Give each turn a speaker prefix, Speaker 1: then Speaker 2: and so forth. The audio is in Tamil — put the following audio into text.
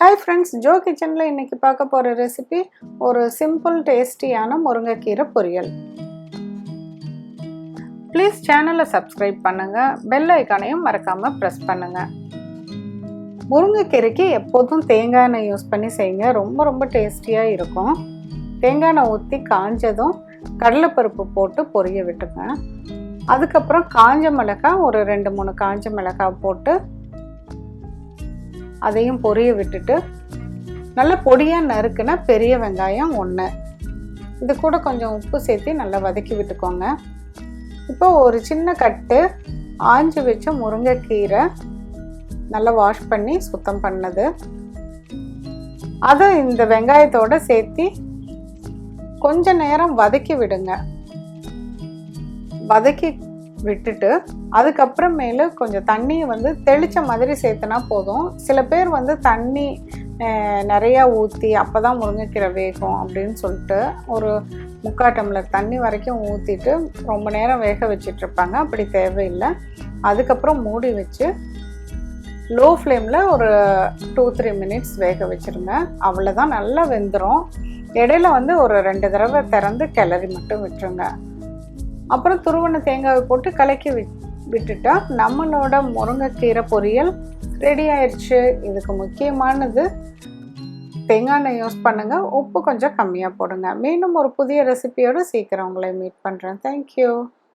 Speaker 1: Hi friends, Jo Kitchen la இன்னைக்கு பார்க்க போற ரெசிபி ஒரு சிம்பிள் டேஸ்டியான முருங்கைக்கீரை பொரியல். Please சேனலை சப்ஸ்கிரைப் பண்ணுங்க, பெல் ஐகானையும் மறக்காம பிரஸ் பண்ணுங்க. முருங்கைக்கீரைக்கு எப்போதும் தேங்காய் எண்ணெய் யூஸ் பண்ணி செய்யுங்க, ரொம்ப டேஸ்டியா இருக்கும். தேங்காய் எண்ணெய் ஊற்றி காஞ்சதும் கடலைப்பருப்பு போட்டு பொரிய விட்டுங்க. அதுக்கப்புறம் காஞ்ச மிளகாய் ஒரு 2-3 காஞ்ச மிளகாய் போட்டு அதையும் பொரிய விட்டுட்டு நல்ல பொடியாக நறுக்குன பெரிய வெங்காயம் 1, இது கூட கொஞ்சம் உப்பு சேர்த்து நல்லா வதக்கி விட்டுக்கோங்க. இப்போ ஒரு சின்ன கட்டு ஆஞ்சு வச்ச முருங்கைக்கீரை நல்லா வாஷ் பண்ணி சுத்தம் பண்ணது, அதை இந்த வெங்காயத்தோடு சேர்த்து கொஞ்ச நேரம் வதக்கி விடுங்க. வதக்கி விட்டுட்டு அதுக்கப்புறமேலு கொஞ்சம் தண்ணியை தெளித்த மாதிரி சேர்த்துனா போதும். சில பேர் தண்ணி நிறையா ஊற்றி அப்போ தான் முருங்கைக்கீரை வேகும் அப்படின்னு சொல்லிட்டு ஒரு 3/4 டம்ளர் தண்ணி வரைக்கும் ஊற்றிட்டு ரொம்ப நேரம் வேக வச்சிட்ருப்பாங்க. அப்படி தேவையில்லை. அதுக்கப்புறம் மூடி வச்சு லோ ஃப்ளேமில் ஒரு 2-3 மினிட்ஸ் வேக வச்சுருங்க. அவ்வளோதான், நல்லா வெந்துடும். இடையில ஒரு 2 தடவை திறந்து கிளறி மட்டும் விட்டுருங்க. அப்புறம் துருவன தேங்காவை போட்டு கலக்கி விட்டுட்டா நம்மளோட முருங்கைக்கீரை பொரியல் ரெடி ஆயிடுச்சு. இதுக்கு முக்கியமானது தேங்காய் எண்ணெய் யூஸ் பண்ணுங்க, உப்பு கொஞ்சம் கம்மியாக போடுங்க. மீண்டும் ஒரு புதிய ரெசிபியோடு சீக்கிரம் உங்களை மீட் பண்ணுறேன். தேங்க்யூ.